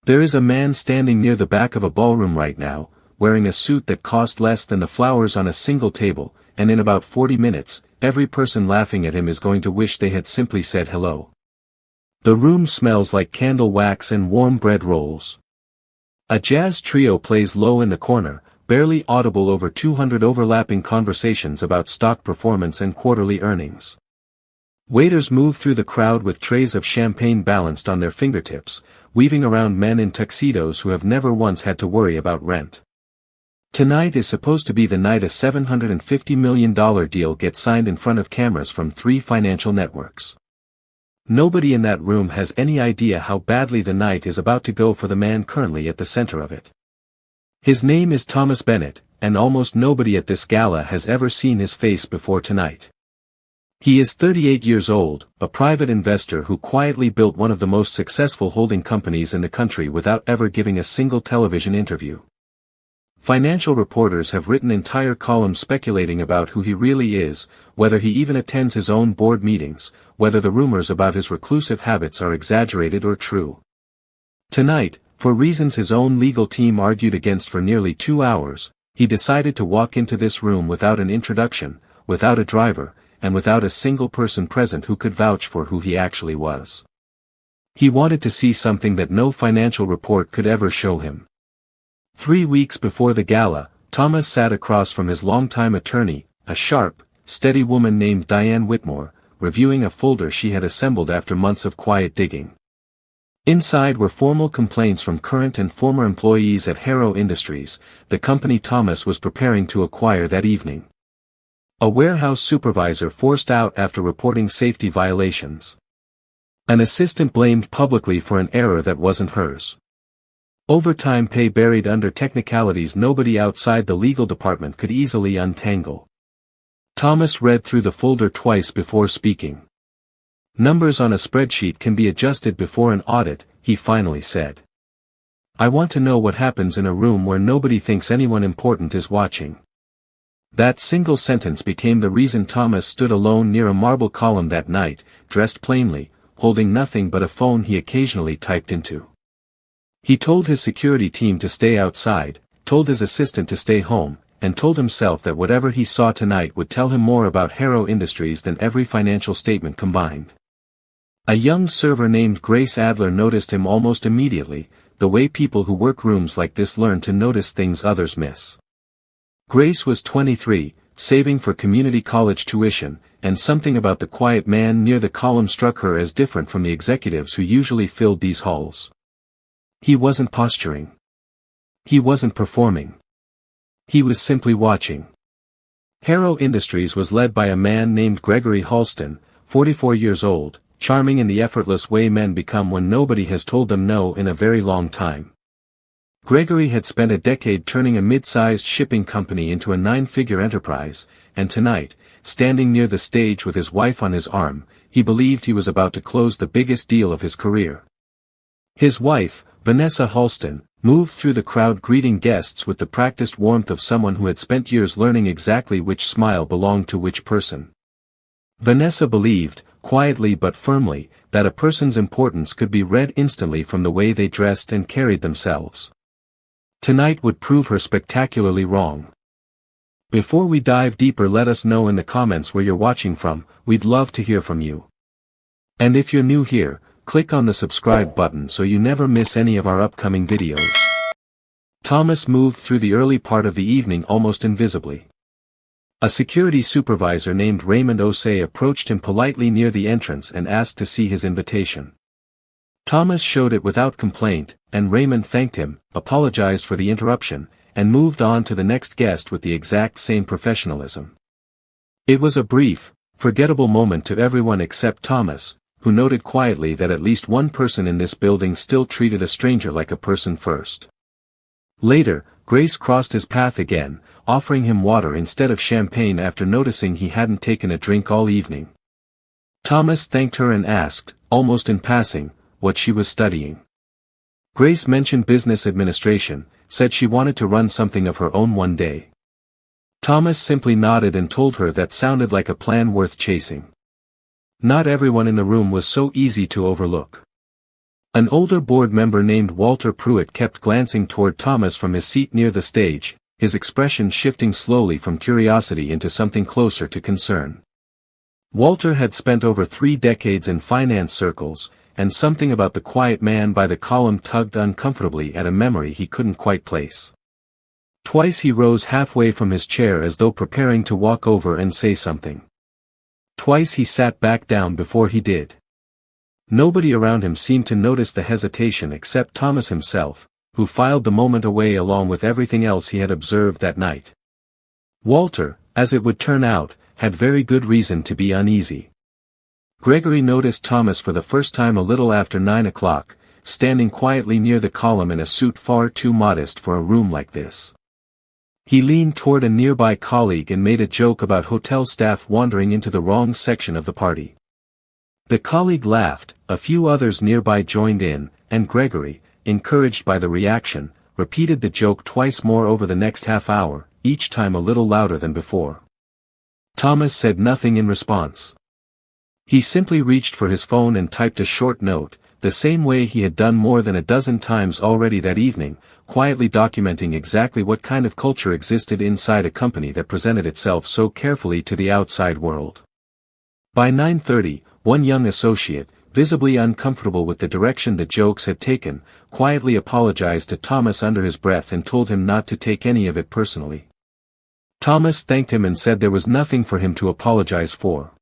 There is a man standing near the back of a ballroom right now, wearing a suit that cost less than the flowers on a single table, and in about 40 minutes, every person laughing at him is going to wish they had simply said hello. The room smells like candle wax and warm bread rolls. A jazz trio plays low in the corner, barely audible over 200 overlapping conversations about stock performance and quarterly earnings. Waiters move through the crowd with trays of champagne balanced on their fingertips, weaving around men in tuxedos who have never once had to worry about rent. Tonight is supposed to be the night a $750 million deal gets signed in front of cameras from 3 financial networks. Nobody in that room has any idea how badly the night is about to go for the man currently at the center of it. His name is Thomas Bennett, and almost nobody at this gala has ever seen his face before tonight. He is 38 years old, a private investor who quietly built one of the most successful holding companies in the country without ever giving a single television interview. Financial reporters have written entire columns speculating about who he really is, whether he even attends his own board meetings, whether the rumors about his reclusive habits are exaggerated or true. Tonight, for reasons his own legal team argued against for nearly 2 hours, he decided to walk into this room without an introduction, without a driver, and without a single person present who could vouch for who he actually was. He wanted to see something that no financial report could ever show him. 3 weeks before the gala, Thomas sat across from his longtime attorney, a sharp, steady woman named Diane Whitmore, reviewing a folder she had assembled after months of quiet digging. Inside were formal complaints from current and former employees at Harrow Industries, the company Thomas was preparing to acquire that evening. A warehouse supervisor forced out after reporting safety violations. An assistant blamed publicly for an error that wasn't hers. Overtime pay buried under technicalities nobody outside the legal department could easily untangle. Thomas read through the folder twice before speaking. Numbers on a spreadsheet can be adjusted before an audit, he finally said. I want to know what happens in a room where nobody thinks anyone important is watching. That single sentence became the reason Thomas stood alone near a marble column that night, dressed plainly, holding nothing but a phone he occasionally typed into. He told his security team to stay outside, told his assistant to stay home, and told himself that whatever he saw tonight would tell him more about Harrow Industries than every financial statement combined. A young server named Grace Adler noticed him almost immediately, the way people who work rooms like this learn to notice things others miss. Grace was 23, saving for community college tuition, and something about the quiet man near the column struck her as different from the executives who usually filled these halls. He wasn't posturing. He wasn't performing. He was simply watching. Harrow Industries was led by a man named Gregory Halston, 44 years old, charming in the effortless way men become when nobody has told them no in a very long time. Gregory had spent a decade turning a mid-sized shipping company into a 9-figure enterprise, and tonight, standing near the stage with his wife on his arm, he believed he was about to close the biggest deal of his career. His wife, Vanessa Halston, moved through the crowd greeting guests with the practiced warmth of someone who had spent years learning exactly which smile belonged to which person. Vanessa believed, quietly but firmly, that a person's importance could be read instantly from the way they dressed and carried themselves. Tonight would prove her spectacularly wrong. Before we dive deeper, let us know in the comments where you're watching from, we'd love to hear from you. And if you're new here, click on the subscribe button so you never miss any of our upcoming videos. Thomas moved through the early part of the evening almost invisibly. A security supervisor named Raymond Osei approached him politely near the entrance and asked to see his invitation. Thomas showed it without complaint, and Raymond thanked him, apologized for the interruption, and moved on to the next guest with the exact same professionalism. It was a brief, forgettable moment to everyone except Thomas, who noted quietly that at least one person in this building still treated a stranger like a person first. Later, Grace crossed his path again, offering him water instead of champagne after noticing he hadn't taken a drink all evening. Thomas thanked her and asked, almost in passing, what she was studying. Grace mentioned business administration, said she wanted to run something of her own one day. Thomas simply nodded and told her that sounded like a plan worth chasing. Not everyone in the room was so easy to overlook. An older board member named Walter Pruitt kept glancing toward Thomas from his seat near the stage, his expression shifting slowly from curiosity into something closer to concern. Walter had spent over 3 decades in finance circles, and something about the quiet man by the column tugged uncomfortably at a memory he couldn't quite place. Twice he rose halfway from his chair as though preparing to walk over and say something. Twice he sat back down before he did. Nobody around him seemed to notice the hesitation except Thomas himself, who filed the moment away along with everything else he had observed that night. Walter, as it would turn out, had very good reason to be uneasy. Gregory noticed Thomas for the first time a little after 9 o'clock, standing quietly near the column in a suit far too modest for a room like this. He leaned toward a nearby colleague and made a joke about hotel staff wandering into the wrong section of the party. The colleague laughed, a few others nearby joined in, and Gregory, encouraged by the reaction, repeated the joke twice more over the next half hour, each time a little louder than before. Thomas said nothing in response. He simply reached for his phone and typed a short note, the same way he had done more than a dozen times already that evening, quietly documenting exactly what kind of culture existed inside a company that presented itself so carefully to the outside world. By 9:30, one young associate, visibly uncomfortable with the direction the jokes had taken, quietly apologized to Thomas under his breath and told him not to take any of it personally. Thomas thanked him and said there was nothing for him to apologize for.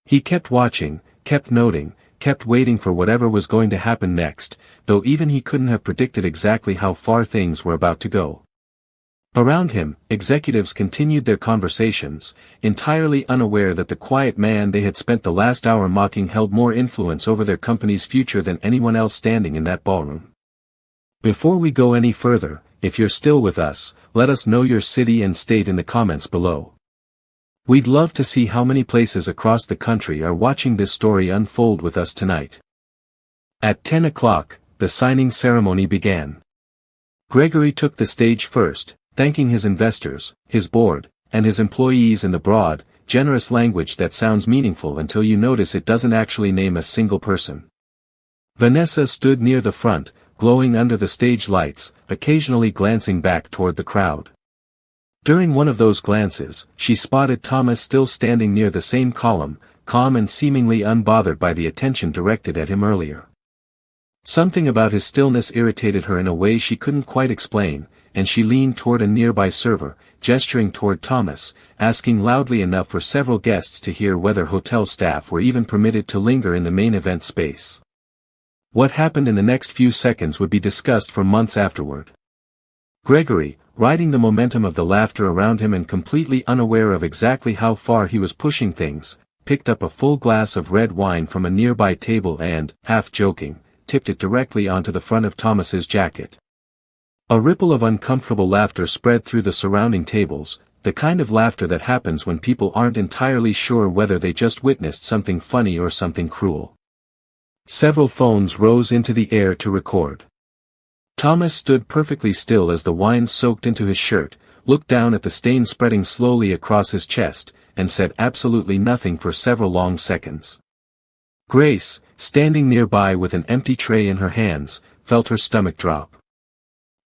He kept watching, kept noting, kept waiting for whatever was going to happen next, though even he couldn't have predicted exactly how far things were about to go. Around him, executives continued their conversations, entirely unaware that the quiet man they had spent the last hour mocking held more influence over their company's future than anyone else standing in that ballroom. Before we go any further, if you're still with us, let us know your city and state in the comments below. We'd love to see how many places across the country are watching this story unfold with us tonight. At 10 o'clock, the signing ceremony began. Gregory took the stage first, thanking his investors, his board, and his employees in the broad, generous language that sounds meaningful until you notice it doesn't actually name a single person. Vanessa stood near the front, glowing under the stage lights, occasionally glancing back toward the crowd. During one of those glances, she spotted Thomas still standing near the same column, calm and seemingly unbothered by the attention directed at him earlier. Something about his stillness irritated her in a way she couldn't quite explain, and she leaned toward a nearby server, gesturing toward Thomas, asking loudly enough for several guests to hear whether hotel staff were even permitted to linger in the main event space. What happened in the next few seconds would be discussed for months afterward. Gregory, riding the momentum of the laughter around him and completely unaware of exactly how far he was pushing things, picked up a full glass of red wine from a nearby table and, half joking, tipped it directly onto the front of Thomas's jacket. A ripple of uncomfortable laughter spread through the surrounding tables, the kind of laughter that happens when people aren't entirely sure whether they just witnessed something funny or something cruel. Several phones rose into the air to record. Thomas stood perfectly still as the wine soaked into his shirt, looked down at the stain spreading slowly across his chest, and said absolutely nothing for several long seconds. Grace, standing nearby with an empty tray in her hands, felt her stomach drop.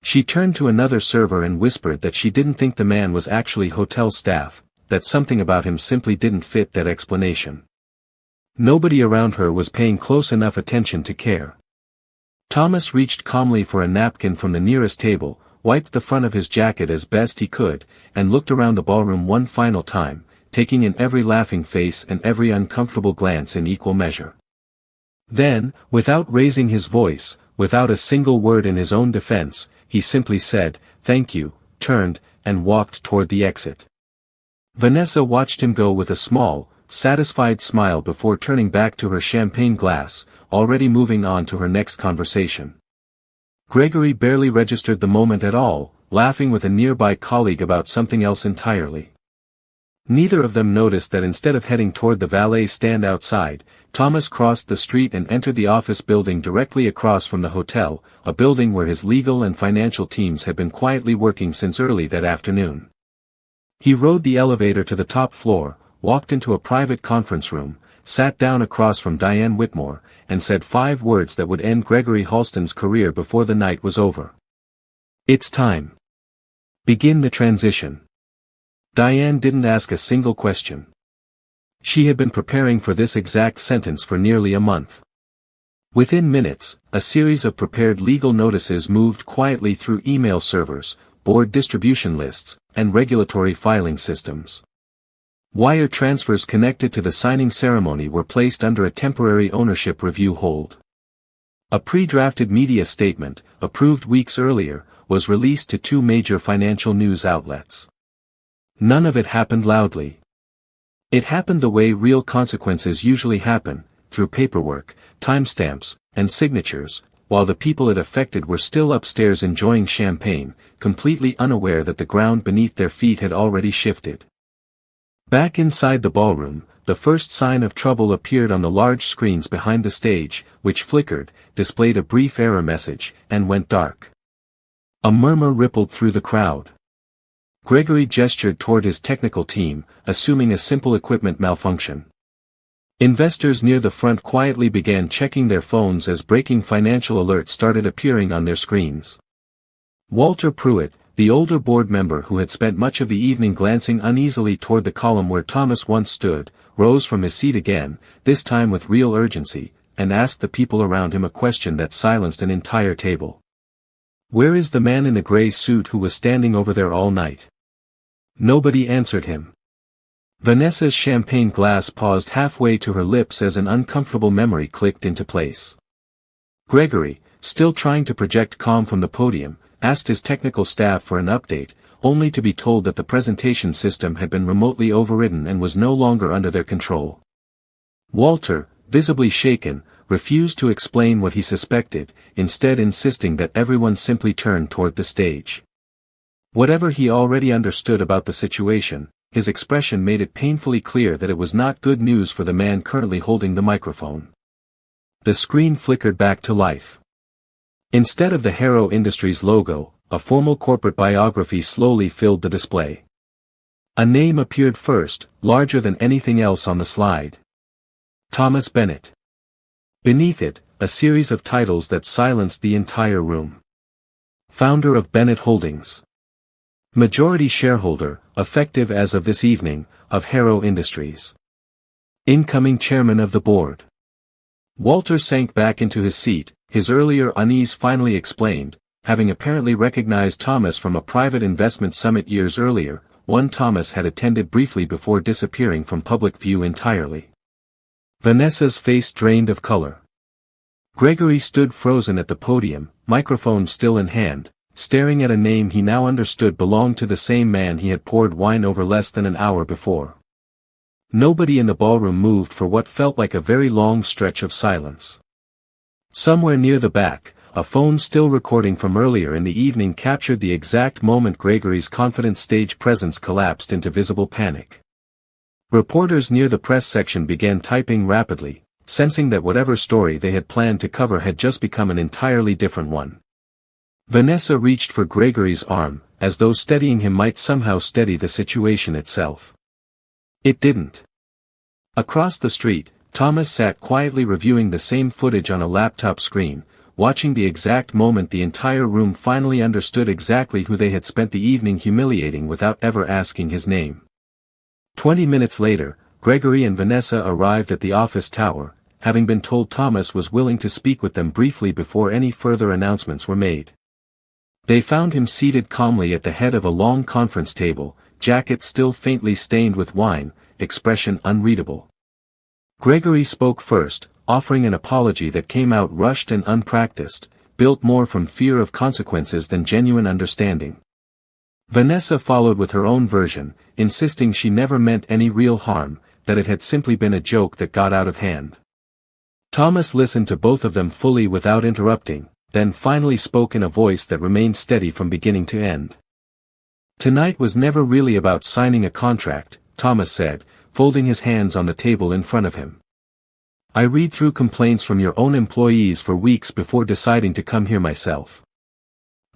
She turned to another server and whispered that she didn't think the man was actually hotel staff, that something about him simply didn't fit that explanation. Nobody around her was paying close enough attention to care. Thomas reached calmly for a napkin from the nearest table, wiped the front of his jacket as best he could, and looked around the ballroom one final time, taking in every laughing face and every uncomfortable glance in equal measure. Then, without raising his voice, without a single word in his own defense, he simply said, "Thank you," turned, and walked toward the exit. Vanessa watched him go with a small, satisfied smile before turning back to her champagne glass, already moving on to her next conversation. Gregory barely registered the moment at all, laughing with a nearby colleague about something else entirely. Neither of them noticed that instead of heading toward the valet stand outside, Thomas crossed the street and entered the office building directly across from the hotel, a building where his legal and financial teams had been quietly working since early that afternoon. He rode the elevator to the top floor, walked into a private conference room, sat down across from Diane Whitmore, and said 5 words that would end Gregory Halston's career before the night was over. "It's time. Begin the transition." Diane didn't ask a single question. She had been preparing for this exact sentence for nearly a month. Within minutes, a series of prepared legal notices moved quietly through email servers, board distribution lists, and regulatory filing systems. Wire transfers connected to the signing ceremony were placed under a temporary ownership review hold. A pre-drafted media statement, approved weeks earlier, was released to 2 major financial news outlets. None of it happened loudly. It happened the way real consequences usually happen, through paperwork, timestamps, and signatures, while the people it affected were still upstairs enjoying champagne, completely unaware that the ground beneath their feet had already shifted. Back inside the ballroom, the first sign of trouble appeared on the large screens behind the stage, which flickered, displayed a brief error message, and went dark. A murmur rippled through the crowd. Gregory gestured toward his technical team, assuming a simple equipment malfunction. Investors near the front quietly began checking their phones as breaking financial alerts started appearing on their screens. Walter Pruitt, the older board member who had spent much of the evening glancing uneasily toward the column where Thomas once stood, rose from his seat again, this time with real urgency, and asked the people around him a question that silenced an entire table. "Where is the man in the gray suit who was standing over there all night?" Nobody answered him. Vanessa's champagne glass paused halfway to her lips as an uncomfortable memory clicked into place. Gregory, still trying to project calm from the podium, asked his technical staff for an update, only to be told that the presentation system had been remotely overridden and was no longer under their control. Walter, visibly shaken, refused to explain what he suspected, instead insisting that everyone simply turn toward the stage. Whatever he already understood about the situation, his expression made it painfully clear that it was not good news for the man currently holding the microphone. The screen flickered back to life. Instead of the Harrow Industries logo, a formal corporate biography slowly filled the display. A name appeared first, larger than anything else on the slide. Thomas Bennett. Beneath it, a series of titles that silenced the entire room. Founder of Bennett Holdings. Majority shareholder, effective as of this evening, of Harrow Industries. Incoming chairman of the board. Walter sank back into his seat, his earlier unease finally explained, having apparently recognized Thomas from a private investment summit years earlier, one Thomas had attended briefly before disappearing from public view entirely. Vanessa's face drained of color. Gregory stood frozen at the podium, microphone still in hand, staring at a name he now understood belonged to the same man he had poured wine over less than an hour before. Nobody in the ballroom moved for what felt like a very long stretch of silence. Somewhere near the back, a phone still recording from earlier in the evening captured the exact moment Gregory's confident stage presence collapsed into visible panic. Reporters near the press section began typing rapidly, sensing that whatever story they had planned to cover had just become an entirely different one. Vanessa reached for Gregory's arm, as though steadying him might somehow steady the situation itself. It didn't. Across the street, Thomas sat quietly reviewing the same footage on a laptop screen, watching the exact moment the entire room finally understood exactly who they had spent the evening humiliating without ever asking his name. 20 minutes later, Gregory and Vanessa arrived at the office tower, having been told Thomas was willing to speak with them briefly before any further announcements were made. They found him seated calmly at the head of a long conference table, jacket still faintly stained with wine, expression unreadable. Gregory spoke first, offering an apology that came out rushed and unpracticed, built more from fear of consequences than genuine understanding. Vanessa followed with her own version, insisting she never meant any real harm, that it had simply been a joke that got out of hand. Thomas listened to both of them fully without interrupting, then finally spoke in a voice that remained steady from beginning to end. "Tonight was never really about signing a contract," Thomas said, folding his hands on the table in front of him. "I read through complaints from your own employees for weeks before deciding to come here myself.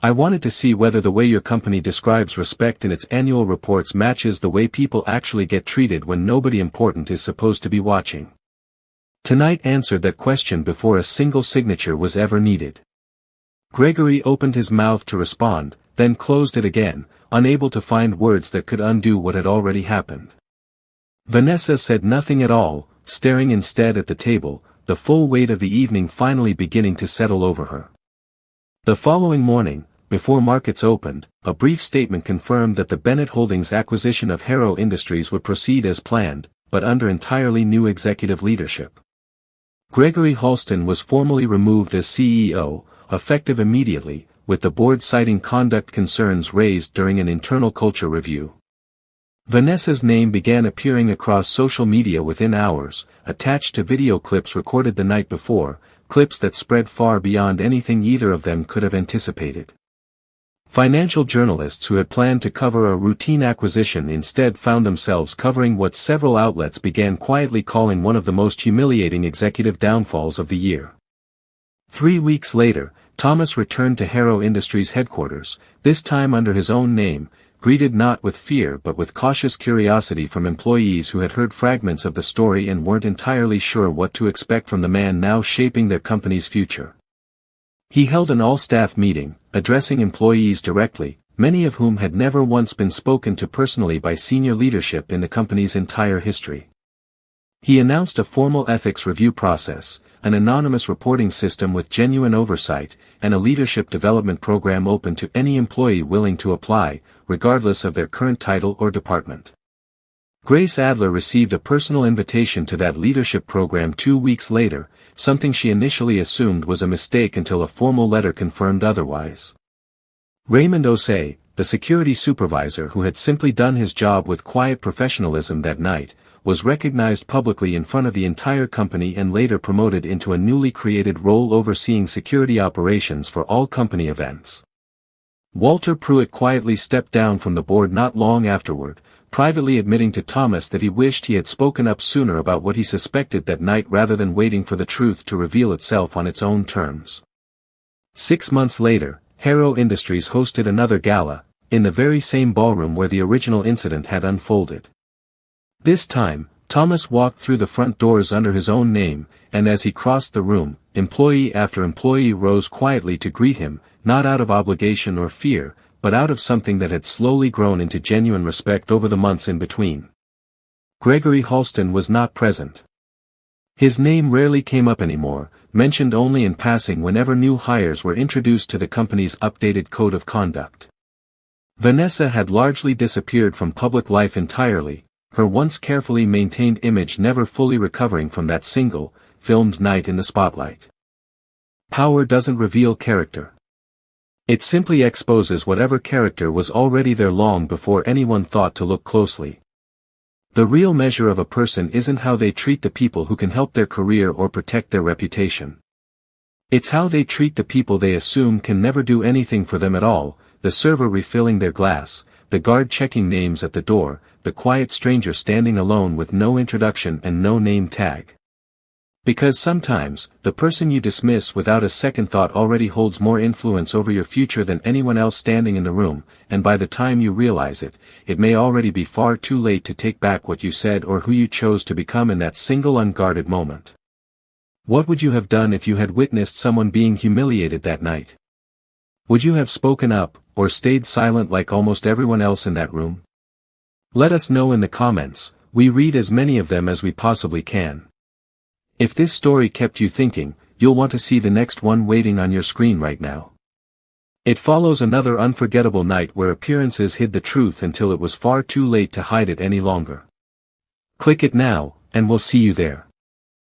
I wanted to see whether the way your company describes respect in its annual reports matches the way people actually get treated when nobody important is supposed to be watching. Tonight answered that question before a single signature was ever needed. Gregory opened his mouth to respond, then closed it again, unable to find words that could undo what had already happened. Vanessa said nothing at all, staring instead at the table, the full weight of the evening finally beginning to settle over her. The following morning, before markets opened, a brief statement confirmed that the Bennett Holdings acquisition of Harrow Industries would proceed as planned, but under entirely new executive leadership. Gregory Halston was formally removed as CEO, effective immediately, with the board citing conduct concerns raised during an internal culture review. Vanessa's name began appearing across social media within hours, attached to video clips recorded the night before, clips that spread far beyond anything either of them could have anticipated. Financial journalists who had planned to cover a routine acquisition instead found themselves covering what several outlets began quietly calling one of the most humiliating executive downfalls of the year. 3 weeks later, Thomas returned to Harrow Industries headquarters, this time under his own name, greeted not with fear but with cautious curiosity from employees who had heard fragments of the story and weren't entirely sure what to expect from the man now shaping their company's future. He held an all-staff meeting, addressing employees directly, many of whom had never once been spoken to personally by senior leadership in the company's entire history. He announced a formal ethics review process, an anonymous reporting system with genuine oversight, and a leadership development program open to any employee willing to apply, regardless of their current title or department. Grace Adler received a personal invitation to that leadership program 2 weeks later, something she initially assumed was a mistake until a formal letter confirmed otherwise. Raymond Osei, the security supervisor who had simply done his job with quiet professionalism that night, was recognized publicly in front of the entire company and later promoted into a newly created role overseeing security operations for all company events. Walter Pruitt quietly stepped down from the board not long afterward, privately admitting to Thomas that he wished he had spoken up sooner about what he suspected that night rather than waiting for the truth to reveal itself on its own terms. 6 months later, Harrow Industries hosted another gala, in the very same ballroom where the original incident had unfolded. This time, Thomas walked through the front doors under his own name, and as he crossed the room, employee after employee rose quietly to greet him, not out of obligation or fear, but out of something that had slowly grown into genuine respect over the months in between. Gregory Halston was not present. His name rarely came up anymore, mentioned only in passing whenever new hires were introduced to the company's updated code of conduct. Vanessa had largely disappeared from public life entirely, her once carefully maintained image never fully recovering from that single, filmed night in the spotlight. Power doesn't reveal character. It simply exposes whatever character was already there long before anyone thought to look closely. The real measure of a person isn't how they treat the people who can help their career or protect their reputation. It's how they treat the people they assume can never do anything for them at all, the server refilling their glass, the guard checking names at the door, the quiet stranger standing alone with no introduction and no name tag. Because sometimes, the person you dismiss without a second thought already holds more influence over your future than anyone else standing in the room, and by the time you realize it, it may already be far too late to take back what you said or who you chose to become in that single unguarded moment. What would you have done if you had witnessed someone being humiliated that night? Would you have spoken up, or stayed silent like almost everyone else in that room? Let us know in the comments, we read as many of them as we possibly can. If this story kept you thinking, you'll want to see the next one waiting on your screen right now. It follows another unforgettable night where appearances hid the truth until it was far too late to hide it any longer. Click it now, and we'll see you there.